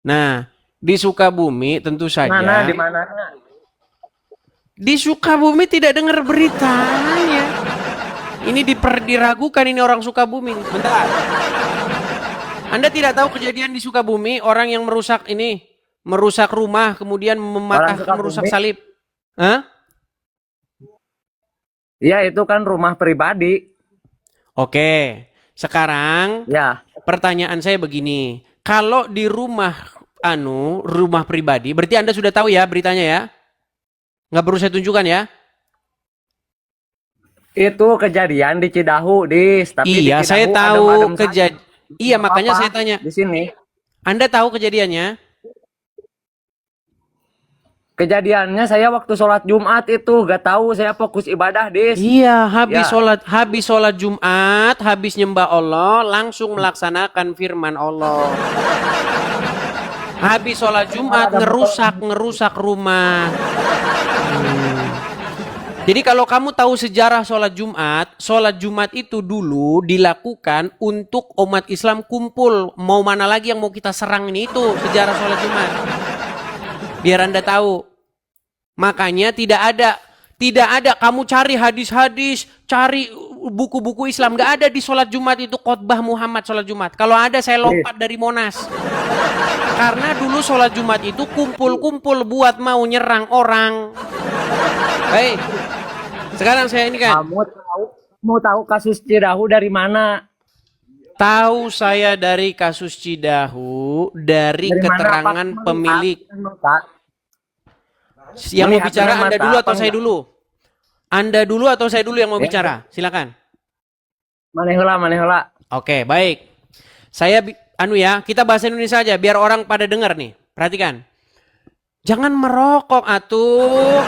Nah, di Sukabumi tentu Mana saja, di mana? di Sukabumi tidak dengar beritanya. Ini diragukan ini orang Sukabumi. Bentar. Anda tidak tahu kejadian di Sukabumi, orang yang merusak ini, merusak rumah, kemudian Orang merusak Sukabumi. salib. Hah? Iya, itu kan rumah pribadi. Oke. Sekarang Ya, pertanyaan saya begini. Kalau di rumah pribadi, berarti Anda sudah tahu ya beritanya ya? Nggak perlu saya tunjukkan ya? itu kejadian di Cidahu, Dis. Tapi di Iya, saya Cidahu tahu adem-adem saja. Iya, Nggak makanya apa-apa saya tanya. di sini. Anda tahu kejadiannya? Kejadiannya saya waktu sholat Jumat itu gak tahu, saya fokus ibadah, Dis. Iya, Ya, habis sholat Jumat, habis nyembah Allah, langsung melaksanakan firman Allah. Habis sholat Jumat ada motor. ngerusak rumah. Jadi kalau kamu tahu sejarah sholat Jumat itu dulu dilakukan untuk umat Islam kumpul. Mau mana lagi yang mau kita serang ini itu sejarah sholat Jumat. Biar Anda tahu. Makanya tidak ada kamu cari hadis-hadis, cari buku-buku Islam, nggak ada di sholat Jumat itu khotbah Muhammad sholat Jumat. Kalau ada saya Dis, lompat dari Monas. Karena dulu sholat Jumat itu kumpul-kumpul buat mau nyerang orang. Baik, sekarang saya ini kan kamu tahu kasus Cidahu dari mana? tahu saya dari kasus Cidahu dari Dari mana apa keterangan melihat pemilik. dengan mata? Yang mau Melihat bicara dengan Anda mata dulu apa atau saya enggak? dulu? Anda dulu atau saya dulu yang mau Ya, bicara? Silakan. manehula manehula. Oke, baik. Anu ya, kita bahasa Indonesia aja biar orang pada dengar nih. Perhatikan. Jangan merokok atuh.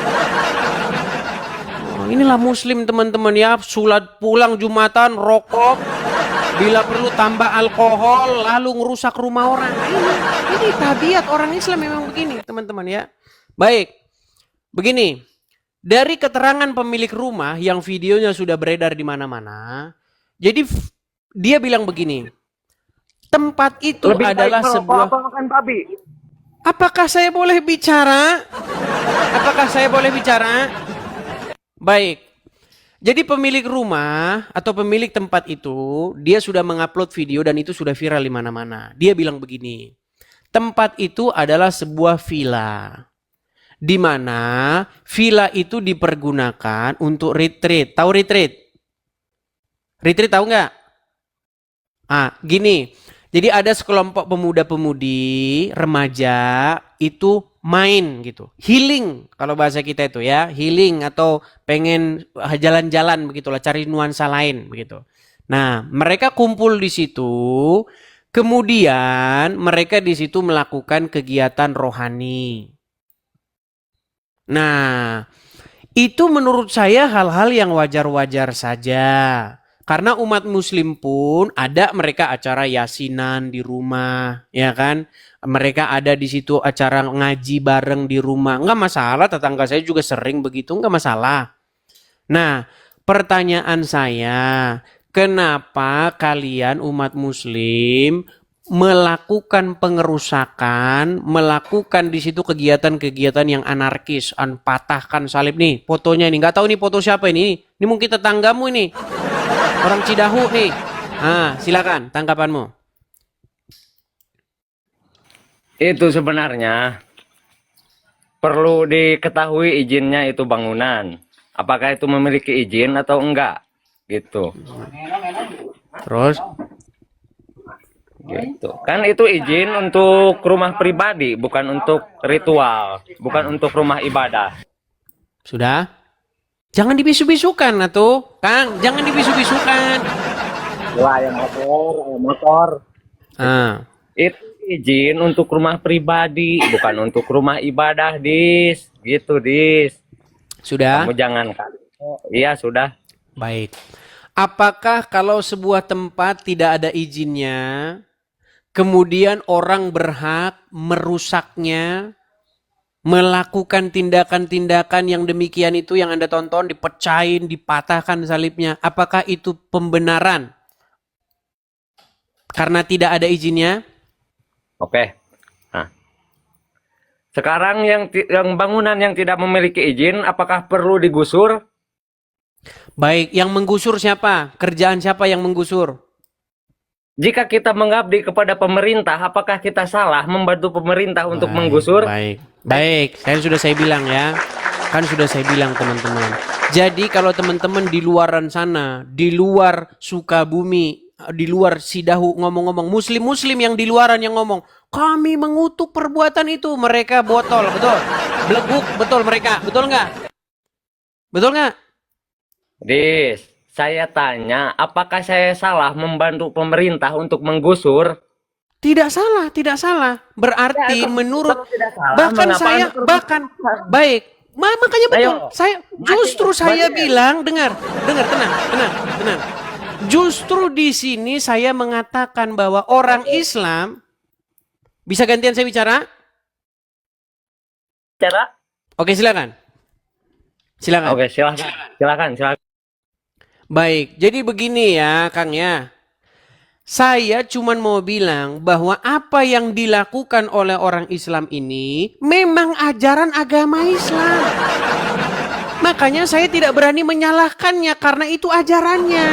Oh, inilah muslim teman-teman ya, sholat pulang Jumatan rokok, bila perlu tambah alkohol lalu ngerusak rumah orang. Ini tabiat orang Islam memang begini, teman-teman ya. Baik. Begini, dari keterangan pemilik rumah yang videonya sudah beredar di mana-mana, jadi dia bilang begini, tempat itu Lebih baik adalah merokok sebuah. apa makan babi? Apakah saya boleh bicara? Apakah saya boleh bicara? Baik. Jadi pemilik rumah atau pemilik tempat itu, dia sudah mengupload video dan itu sudah viral di mana-mana. Dia bilang begini, tempat itu adalah sebuah villa. Di mana villa itu dipergunakan untuk retreat. Tahu retreat? Retreat tahu nggak? Gini. Jadi ada sekelompok pemuda-pemudi, remaja, itu main gitu. Healing, kalau bahasa kita itu ya. Healing atau pengen jalan-jalan begitulah, cari nuansa lain begitu. Nah, mereka kumpul di situ. Kemudian mereka di situ melakukan kegiatan rohani. Nah, itu menurut saya hal-hal yang wajar-wajar saja. Karena umat muslim pun ada mereka acara yasinan di rumah, ya kan? Mereka ada di situ acara ngaji bareng di rumah. Enggak masalah, tetangga saya juga sering begitu, enggak masalah. Nah, pertanyaan saya, kenapa kalian umat muslim melakukan pengerusakan, melakukan di situ kegiatan-kegiatan yang anarkis, patahkan salib nih, fotonya ini, nggak tahu nih foto siapa ini mungkin tetanggamu ini, orang Cidahu nih. Silakan tanggapanmu. Itu sebenarnya perlu diketahui izinnya itu bangunan. Apakah itu memiliki izin atau enggak? Gitu. Terus, Gitu. Kan itu izin untuk rumah pribadi, bukan untuk ritual, bukan untuk rumah ibadah. sudah? Jangan dibisu-bisukan atuh, Kang. Jangan dibisu-bisukan. Wah, yang motor, yang motor. Ah, Itu izin untuk rumah pribadi, bukan untuk rumah ibadah, Dis. Gitu, Dis. sudah? Kamu jangan kan. Iya, sudah. Baik. Apakah kalau sebuah tempat tidak ada izinnya, kemudian orang berhak merusaknya, melakukan tindakan-tindakan yang demikian itu yang Anda tonton, dipecahin, dipatahkan salibnya. Apakah itu pembenaran? Karena tidak ada izinnya? Oke. Nah, Sekarang yang bangunan yang tidak memiliki izin, apakah perlu digusur? Baik, yang menggusur siapa? Kerjaan siapa yang menggusur? Jika kita mengabdi kepada pemerintah, apakah kita salah membantu pemerintah untuk Baik, menggusur? baik, baik. Saya bilang ya. Kan sudah saya bilang teman-teman. Jadi kalau teman-teman di luaran sana, di luar Sukabumi, di luar Sidahu ngomong-ngomong, muslim-muslim yang di luaran yang ngomong, kami mengutuk perbuatan itu, mereka botol, betul. Beleguk, betul mereka, betul nggak? Betul nggak? Dis, saya tanya, apakah saya salah membantu pemerintah untuk menggusur? Tidak salah, tidak salah. Berarti Ya, menurut kalau tidak salah, bahkan mengapa saya Anda terus bahkan baik. Makanya betul. Ayo, Saya justru saya bilang dengar, dengar tenang, tenang, tenang. Justru di sini saya mengatakan bahwa orang Islam bisa gantian saya bicara? cara? Oke, silakan. Silakan. Oke, silakan, silakan, silakan. Baik, jadi begini ya, Kang ya. Saya cuman mau bilang bahwa apa yang dilakukan oleh orang Islam ini memang ajaran agama Islam. Makanya saya tidak berani menyalahkannya karena itu ajarannya.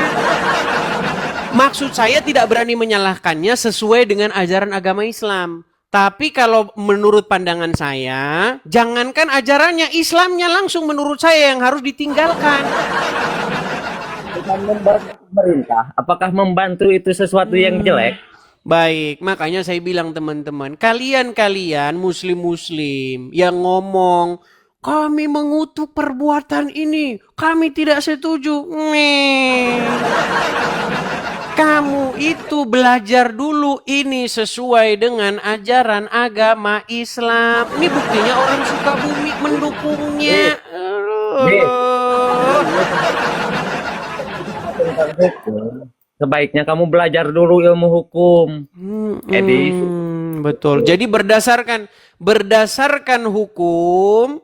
Maksud saya tidak berani menyalahkannya sesuai dengan ajaran agama Islam. Tapi kalau menurut pandangan saya, jangankan ajarannya, Islamnya langsung menurut saya yang harus ditinggalkan. Bukan membantu pemerintah, apakah membantu itu sesuatu yang jelek? Baik, makanya saya bilang teman-teman, kalian-kalian muslim-muslim yang ngomong, kami mengutuk perbuatan ini, kami tidak setuju. Nih. Kamu itu belajar dulu ini sesuai dengan ajaran agama Islam. Ini buktinya orang Sukabumi mendukungnya. Sebaiknya kamu belajar dulu ilmu hukum. Edi, Betul. Jadi berdasarkan hukum,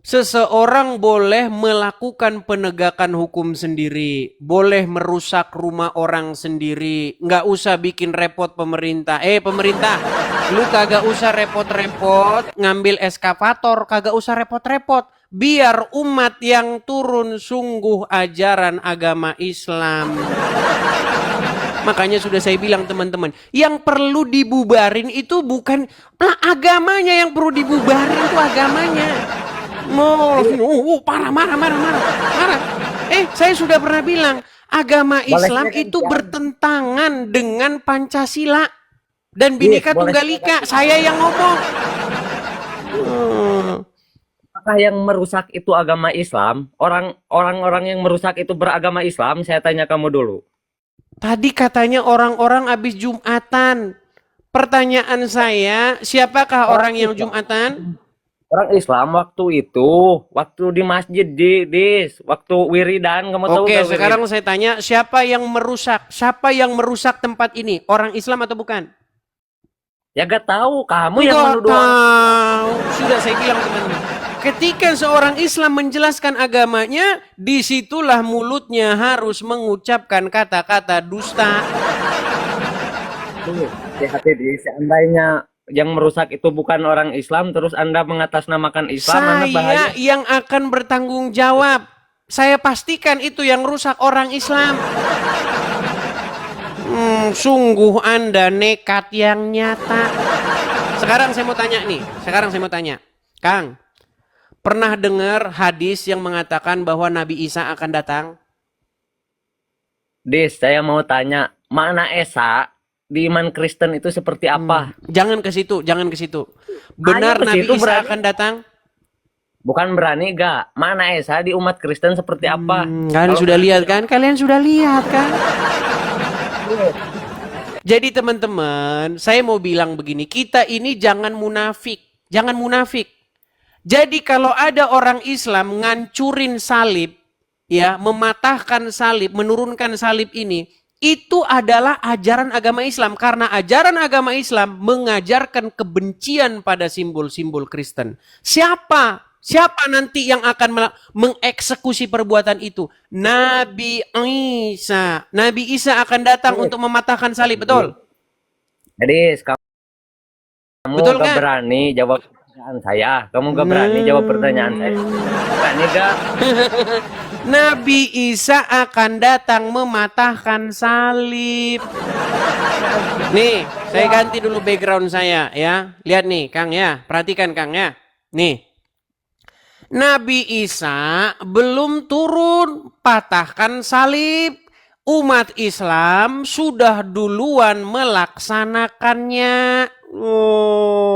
seseorang boleh melakukan penegakan hukum sendiri, boleh merusak rumah orang sendiri, nggak usah bikin repot pemerintah. Pemerintah, lu kagak usah repot-repot ngambil eskavator, kagak usah repot-repot. Biar umat yang turun sungguh ajaran agama Islam. Makanya sudah saya bilang teman-teman, yang perlu dibubarin itu bukan agamanya, yang perlu dibubarin itu agamanya. Parah, marah. Saya sudah pernah bilang, agama Islam itu bertentangan dengan Pancasila dan Bhinneka Tunggal Ika. Saya yang ngomong. apakah yang merusak itu agama Islam? Orang-orang yang merusak itu beragama Islam? Saya tanya kamu dulu. Tadi katanya orang-orang habis Jumatan. Pertanyaan saya, siapakah orang yang Jumatan? Orang Islam waktu itu, waktu di masjid waktu wiridan, kamu tahu? Oke, sekarang saya tanya, siapa yang merusak? Siapa yang merusak tempat ini? Orang Islam atau bukan? Ya gak tahu, kamu yang Nggak menuduh. tahu. Sudah saya bilang teman-teman. Ketika seorang Islam menjelaskan agamanya, disitulah mulutnya harus mengucapkan kata-kata dusta. Hati-hati, seandainya yang merusak itu bukan orang Islam, terus Anda mengatasnamakan Islam, Anda bahaya. Saya yang akan bertanggung jawab. Saya pastikan itu yang rusak orang Islam. Sungguh Anda nekat yang nyata. Sekarang saya mau tanya. Kang, pernah dengar hadis yang mengatakan bahwa Nabi Isa akan datang? Saya mau tanya, makna Esa di iman Kristen itu seperti apa? Jangan ke situ. Benar ke Nabi situ Isa berarti akan datang? bukan berani gak? Makna Esa di umat Kristen seperti apa? Kalian sudah lihat kan? Jadi teman-teman, saya mau bilang begini, kita ini jangan munafik. Jadi kalau ada orang Islam ngancurin salib, ya, mematahkan salib, menurunkan salib ini, itu adalah ajaran agama Islam. Karena ajaran agama Islam mengajarkan kebencian pada simbol-simbol Kristen. Siapa nanti yang akan mengeksekusi perbuatan itu? Nabi Isa. Nabi Isa akan datang untuk mematahkan salib, betul? Jadi kamu Betul gak kan? berani jawab pertanyaan saya. Kamu gak berani jawab pertanyaan saya. Berani gak? Nabi Isa akan datang mematahkan salib. Nih, saya ganti dulu background saya ya. Lihat nih, Kang ya. Perhatikan Kang ya. Nih. Nabi Isa belum turun patahkan salib. Umat Islam sudah duluan melaksanakannya. Oh.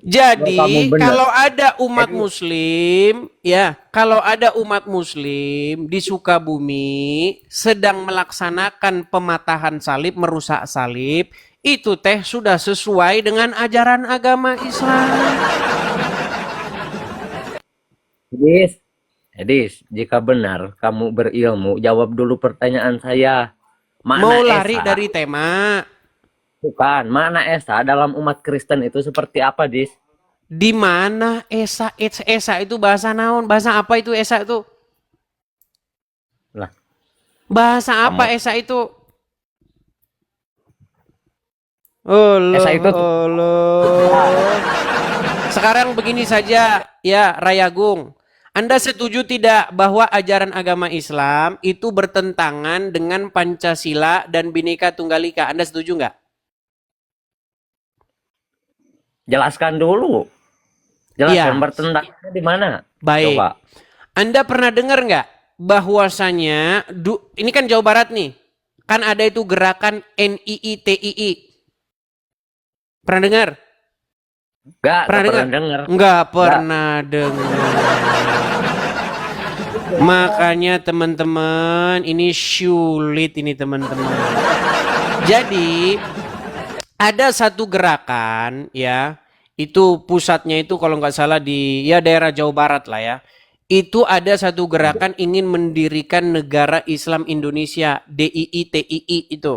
Jadi kalau ada umat muslim ya, kalau ada umat muslim di Sukabumi sedang melaksanakan pematahan salib, merusak salib, itu teh sudah sesuai dengan ajaran agama Islam. Edis, jika benar kamu berilmu, jawab dulu pertanyaan saya. Mana Mau lari Esa? dari tema. Bukan, mana Esa dalam umat Kristen itu seperti apa, Dis? Di mana Esa? Esa itu bahasa naon? Bahasa apa itu Esa itu? Lah, Bahasa apa kamu Esa itu? Allah, Esa itu Allah. Sekarang begini saja ya Rayagung. Anda setuju tidak bahwa ajaran agama Islam itu bertentangan dengan Pancasila dan Bhinneka Tunggal Ika? Anda setuju nggak? jelaskan dulu. Jelaskan Iya. bertentangannya di mana? Baik. Coba. Anda pernah dengar nggak bahwasanya ini kan Jawa Barat nih, kan ada itu gerakan NII-TII. Pernah dengar? Gak Pernah pernah dengar? dengar. Nggak pernah dengar. Makanya teman-teman ini sulit ini teman-teman. Jadi ada satu gerakan ya, itu pusatnya itu kalau nggak salah di ya daerah Jawa Barat lah ya. Itu ada satu gerakan ingin mendirikan negara Islam Indonesia, DII-TII itu.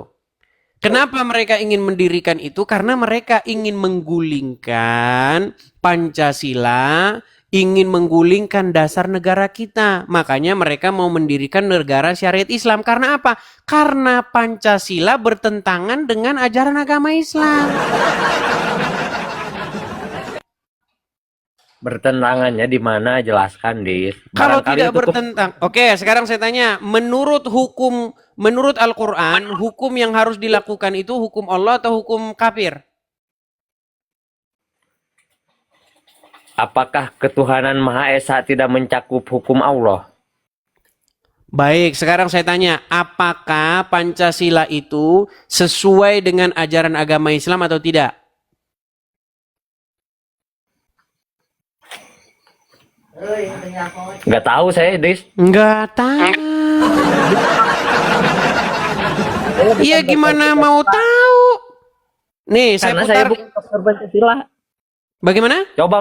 Kenapa mereka ingin mendirikan itu? Karena mereka ingin menggulingkan Pancasila, ingin menggulingkan dasar negara kita. Makanya mereka mau mendirikan negara syariat Islam. Karena apa? Karena Pancasila bertentangan dengan ajaran agama Islam. Bertentangannya di mana? Jelaskan, Dis. Kalau Barangkali tidak itu bertentang, oke, sekarang saya tanya, menurut Al-Quran, hukum yang harus dilakukan itu hukum Allah atau hukum kafir? apakah ketuhanan Maha Esa tidak mencakup hukum Allah? Baik, sekarang saya tanya, apakah Pancasila itu sesuai dengan ajaran agama Islam atau tidak? Nggak tahu saya, Dis. Enggak tahu. Iya, gimana mau tahu? Nih, saya Karena saya putar. bukan dokter Pancasila. Bagaimana? Coba,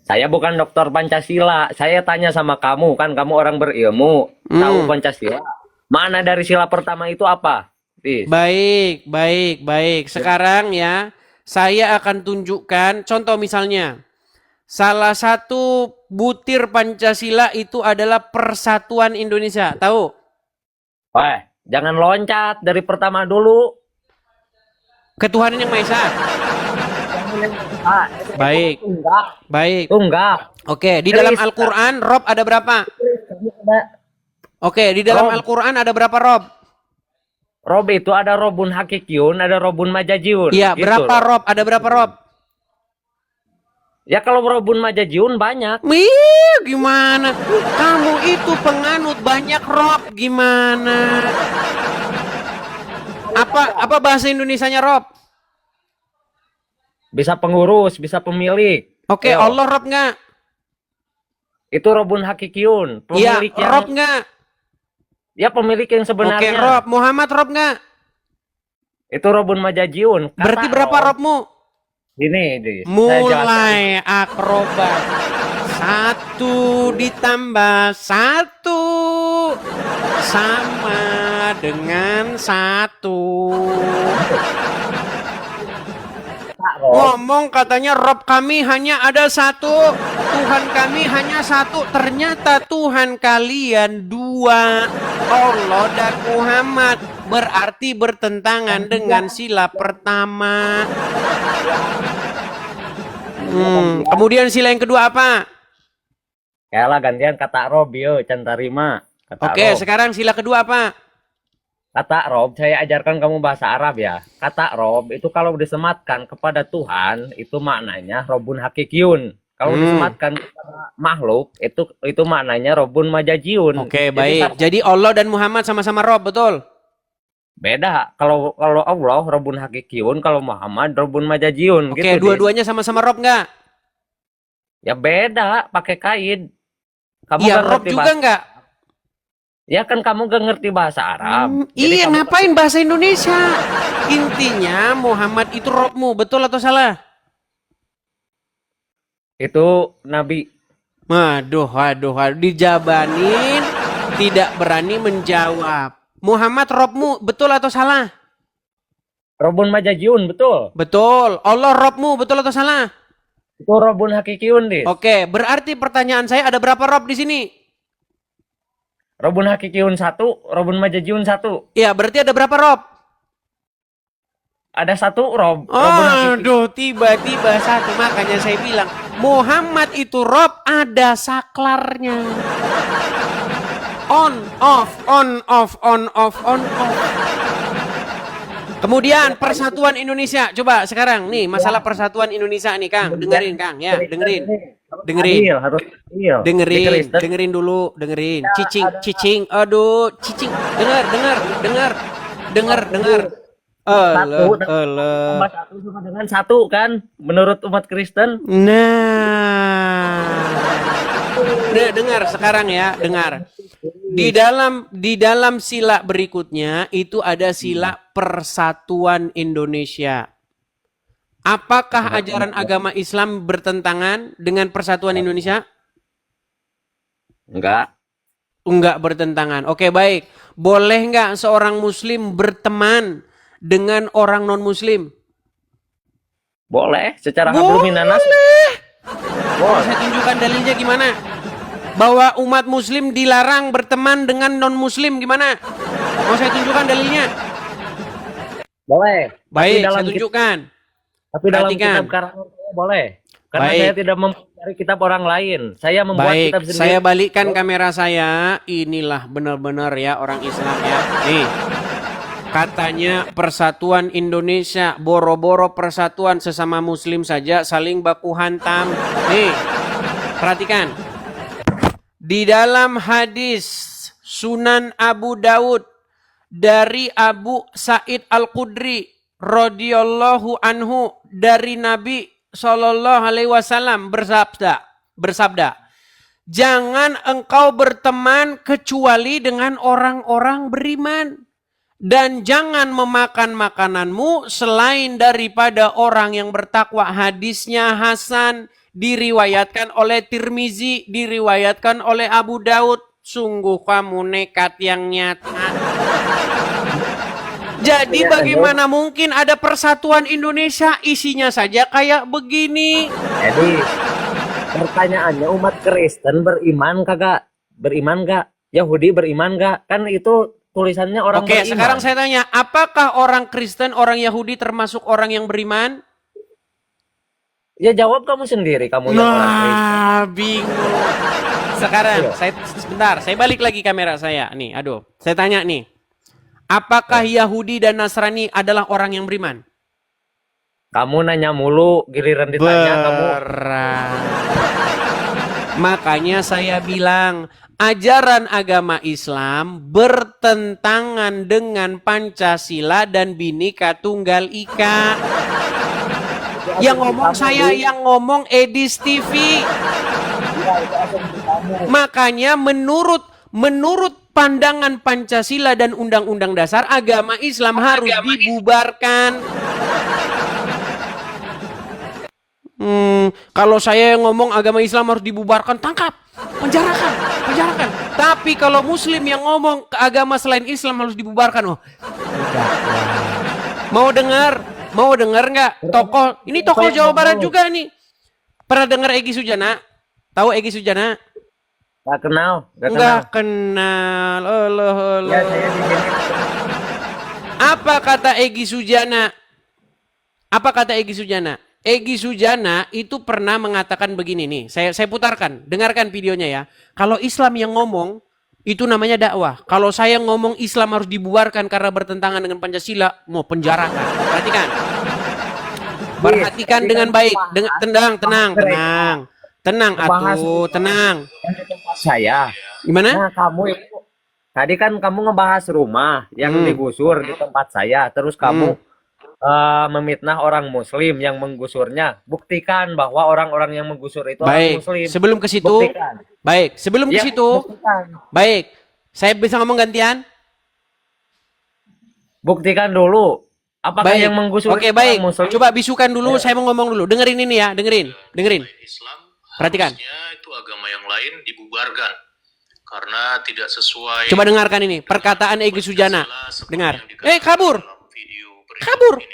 saya bukan dokter Pancasila. Saya tanya sama kamu, kan kamu orang berilmu, tahu Pancasila. Mana dari sila pertama itu apa? Dis. Baik, baik, baik. Sekarang ya, saya akan tunjukkan contoh misalnya. Salah satu butir Pancasila itu adalah Persatuan Indonesia. Tahu? Wah, jangan loncat dari pertama dulu. Ketuhanan yang Maha Esa. Baik, Enggak. baik. Enggak. Oke, di dalam Al-Quran Rob ada berapa? Oke, di dalam Al-Quran ada berapa Rob? Rob itu ada Robun Hakikiun, ada Robun Majajiun. Iya, gitu berapa loh. Rob? Ada berapa Rob? Ya kalau Robun Majajiun banyak. Wih, gimana? Kamu itu penganut banyak Rob, gimana? Apa bahasa Indonesianya Rob? Bisa pengurus, bisa pemilik. Oke, Yo. Allah Rob nggak? Itu Robun Hakikiun, Iya, pemilik yang Rob nggak? ya pemilik yang Oke, sebenarnya. Rob. Muhammad Rob nggak? Itu Robun Majajiun. Kata Berarti berapa Rob, Robmu? Ini, saya jelaskan. Mulai akrobat. 1 ditambah 1 sama dengan 1. Ngomong katanya Rob kami hanya ada 1, Tuhan kami hanya 1. Ternyata Tuhan kalian 2, Allah dan Muhammad. berarti bertentangan dengan sila pertama. Kemudian sila yang kedua apa? Ya lah gantian kata Rob yo, can tarima. Kata Oke, Rob. sekarang sila kedua apa? Kata Rob, saya ajarkan kamu bahasa Arab ya. Kata Rob itu kalau disematkan kepada Tuhan itu maknanya Robun Hakikiyun. Kalau disematkan kepada makhluk itu maknanya Robun Majajiun. Oke, baik. Jadi Allah dan Muhammad sama-sama Rob, betul? Beda. Kalau Allah Robun Hakikiyun, kalau Muhammad Robun Majajiun. Oke, Gitu, dua-duanya sama-sama Rob nggak? ya beda, pakai kaid. Kamu Iya, gak Rob ngerti juga bahasa. nggak? Ya kan kamu gak ngerti bahasa Arab. Jadi Iya, kamu ngapain bahasa Indonesia? Intinya Muhammad itu Robmu, betul atau salah? itu Nabi. Waduh, dijabanin, tidak berani menjawab. Muhammad Robmu, betul atau salah? Robun Majajiun, betul. Betul. Allah Robmu, betul atau salah? Itu Robun Hakikiyun, Dis. Oke, berarti pertanyaan saya ada berapa Rob di sini? Robun Hakikiyun 1, Robun Majajiun 1. Iya, berarti ada berapa Rob? Ada 1 Robun Hakikiyun. Aduh, tiba-tiba satu. Makanya saya bilang, Muhammad itu Rob, ada saklarnya. On, off, on, off, on, off, on, off. Kemudian persatuan Indonesia. Coba sekarang nih masalah persatuan Indonesia nih Kang. Dengerin Kang ya, dengerin. Dengerin. Harus adil. Di Dengerin, Kristen, dengerin dulu, dengerin. Cicing. Aduh, cicing. Dengar. satu Eleh. tambah 1 sama dengan 1 kan menurut umat Kristen. Nah, dengar sekarang ya, dengar. Di dalam sila berikutnya itu ada sila persatuan Indonesia. Apakah ajaran agama Islam bertentangan dengan persatuan Indonesia? Enggak. Enggak bertentangan. Oke, baik. Boleh enggak seorang muslim berteman dengan orang non-muslim? Boleh secara hablum minanas. Boleh. Saya tunjukkan dalilnya gimana? Bahwa umat muslim dilarang berteman dengan non-muslim gimana? Mau saya tunjukkan dalilnya? Boleh. Baik, dalam saya tunjukkan. Tapi dalam Perhatikan. kitab karangan saya boleh. Karena Baik. saya tidak mencari kitab orang lain. Saya membuat Baik, kitab sendiri. saya balikkan kamera saya. Inilah benar-benar ya orang Islam ya. Nih, katanya persatuan Indonesia, boro-boro persatuan sesama muslim saja saling baku hantam. Nih, perhatikan. Di dalam hadis Sunan Abu Daud dari Abu Sa'id Al-Khudri radhiyallahu anhu dari Nabi Shallallahu alaihi wasallam bersabda, jangan engkau berteman kecuali dengan orang-orang beriman, dan jangan memakan makananmu selain daripada orang yang bertakwa. Hadisnya hasan, diriwayatkan oleh Tirmizi, diriwayatkan oleh Abu Daud. Sungguh kamu nekat yang nyata. Jadi bagaimana mungkin ada persatuan Indonesia isinya saja kayak begini? Jadi pertanyaannya umat Kristen beriman kagak? Beriman gak? Yahudi beriman gak? Kan itu tulisannya orang Oke, beriman. sekarang saya tanya, apakah orang Kristen, orang Yahudi termasuk orang yang beriman? Ya jawab kamu sendiri, kamu yang orang Kristen. Nah, bingung. Sekarang, saya balik lagi kamera saya. Nih, aduh. Saya tanya nih. Apakah Yahudi dan Nasrani adalah orang yang beriman? Kamu nanya mulu, giliran ditanya kamu. Makanya saya bilang, ajaran agama Islam bertentangan dengan Pancasila dan Bhinneka Tunggal Ika. Yang ngomong saya, yang ngomong Edis TV. Makanya menurut pandangan Pancasila dan Undang-Undang Dasar, agama Islam harus dibubarkan. Kalau saya yang ngomong agama Islam harus dibubarkan, tangkap, penjarakan. Tapi kalau Muslim yang ngomong agama selain Islam harus dibubarkan, Mau dengar nggak? Tokoh Jawa Barat juga nih. Pernah dengar Egy Sujana? Tahu Egy Sujana? Gak kenal. Nggak kenal. Ya, saya di sini. Apa kata Egy Sujana? Apa kata Egy Sujana? Egy Sujana itu pernah mengatakan begini nih. Saya putarkan, dengarkan videonya ya. Kalau Islam yang ngomong itu namanya dakwah. Kalau saya ngomong Islam harus dibubarkan karena bertentangan dengan Pancasila, mau penjarakan. Perhatikan. Perhatikan dengan baik. Tenang atuh, tenang. Saya. Gimana? Nah, kamu itu tadi kan kamu ngebahas rumah yang digusur di tempat saya, terus kamu memitnah orang Muslim yang menggusurnya. Buktikan bahwa orang-orang yang menggusur itu orang Muslim. Sebelum ke situ, Buktikan. sebelum ke Ya, situ, buktikan. saya bisa ngomong gantian. Buktikan dulu. Apakah yang menggusur Oke, itu baik. orang Muslim? Coba bisukan dulu, saya mau ngomong dulu. Dengerin ini ya, dengerin. Islam, Perhatikan. harusnya itu agama yang lain dibubarkan karena tidak sesuai. Coba dengarkan ini, perkataan Egy Sujana. Pancasila seperti Dengar. yang dikatakan Kabur. dalam video berikut Kabur. ini.